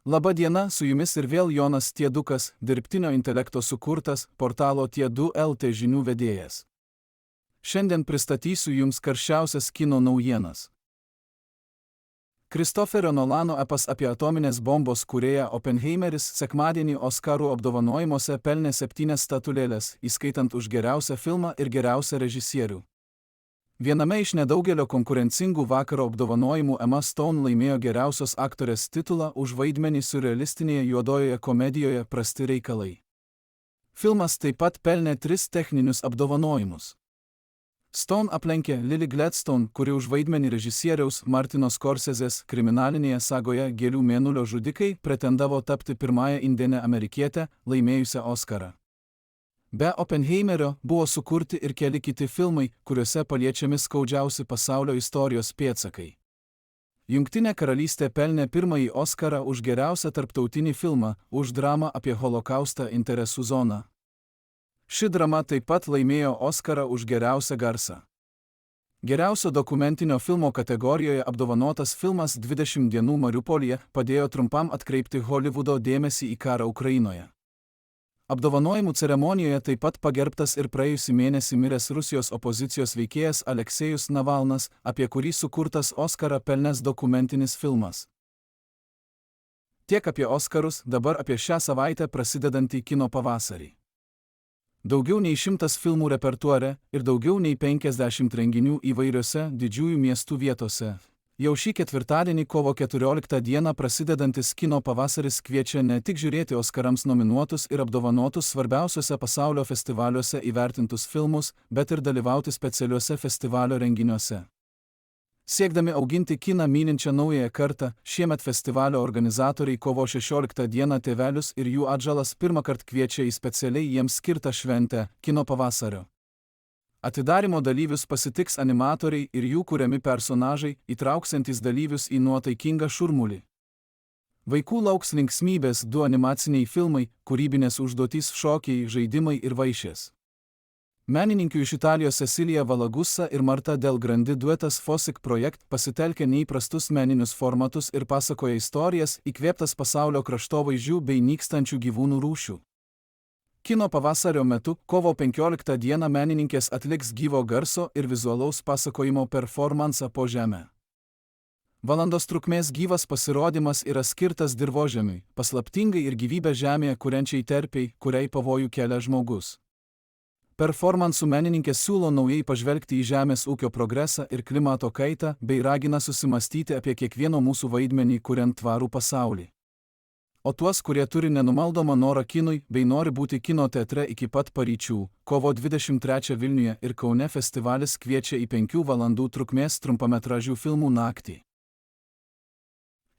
Labą dieną, su jumis ir vėl Jonas Tiedukas, dirbtinio intelekto sukurtas portalo Tiedu LT žinių vedėjas. Šiandien pristatysiu jums karščiausias kino naujienas. Kristoferio Nolano epas apie atominės bombos kūrėją Oppenheimeris sekmadienį Oskarų apdovanojimuose pelnė 7 statulėles, įskaitant už geriausią filmą ir geriausią režisierių. Viename iš nedaugelio konkurencingų vakaro apdovanojimų Emma Stone laimėjo geriausios aktorės titulą už vaidmenį siurrealistinėje juodojoje komedijoje Prasti reikalai. Filmas taip pat pelnė 3 techninius apdovanojimus. Stone aplenkė Lily Gladstone, kuri už vaidmenį režisieriaus Martino Scorsese's kriminalinėje sagoje Gėlių mėnulio žudikai pretendavo tapti pirmąją indėnę amerikietę, laimėjusią Oskarą. Be Oppenheimerio buvo sukurti ir keli kiti filmai, kuriuose paliečiami skaudžiausi pasaulio istorijos pėdsakai. Jungtinė karalystė pelnė pirmąjį Oskarą už geriausią tarptautinį filmą, už dramą apie holokaustą Interesų zona. Ši drama taip pat laimėjo Oskarą už geriausią garsą. Geriausio dokumentinio filmo kategorijoje apdovanotas filmas 20 dienų Mariupolyje padėjo trumpam atkreipti Holivudo dėmesį į karą Ukrainoje. Apdovanojimų ceremonijoje taip pat pagerbtas ir praėjusį mėnesį miręs Rusijos opozicijos veikėjas Aleksejus Navalnas, apie kurį sukurtas Oskarą pelnęs dokumentinis filmas. Tiek apie Oskarus, dabar apie šią savaitę prasidedantį kino pavasarį. Daugiau nei 100 filmų repertuare ir daugiau nei 50 renginių įvairiose didžiųjų miestų vietose. Jau šį ketvirtadienį kovo 14 dieną prasidedantis kino pavasaris kviečia ne tik žiūrėti Oskarams nominuotus ir apdovanotus svarbiausiuose pasaulio festivaliuose įvertintus filmus, bet ir dalyvauti specialiuose festivalio renginiuose. Siekdami auginti kiną mylinčią naująją kartą, šiemet festivalio organizatoriai kovo 16 dieną tėvelius ir jų atžalas pirmąkart kviečia į specialiai jiems skirtą šventę – kino pavasario. Atidarymo dalyvius pasitiks animatoriai ir jų kuriami personažai, įtrauksiantys dalyvius į nuotaikingą šurmulį. Vaikų lauks linksmybės 2 animaciniai filmai, kūrybinės užduotys, šokiai, žaidimai ir vaišės. Menininkių iš Italijos Cecilia Valagusa ir Marta Del Grandi duetas Fosik Projekt pasitelkia neįprastus meninius formatus ir pasakoja istorijas, įkvėptas pasaulio kraštovaizdžių bei nykstančių gyvūnų rūšių. Kino pavasario metu, kovo 15 dieną menininkės atliks gyvo garso ir vizualaus pasakojimo performansą po žemę. Valandos trukmės gyvas pasirodymas yra skirtas dirvožemiui, paslaptingai ir gyvybę žemėje kuriančiai terpei, kuriai pavojų kelia žmogus. Performansų menininkės siūlo naujai pažvelgti į žemės ūkio progresą ir klimato kaitą, bei ragina susimastyti apie kiekvieno mūsų vaidmenį kuriant tvarų pasaulį. O tuos, kurie turi nenumaldomą norą kinui bei nori būti kino teatre iki pat paryčių, kovo 23 Vilniuje ir Kaune festivalis kviečia į 5 valandų trukmės trumpametražių filmų naktį.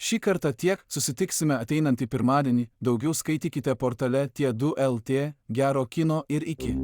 Šį kartą tiek, susitiksime ateinantį pirmadienį, daugiau skaitykite portale Tiedu LT, gero kino ir iki.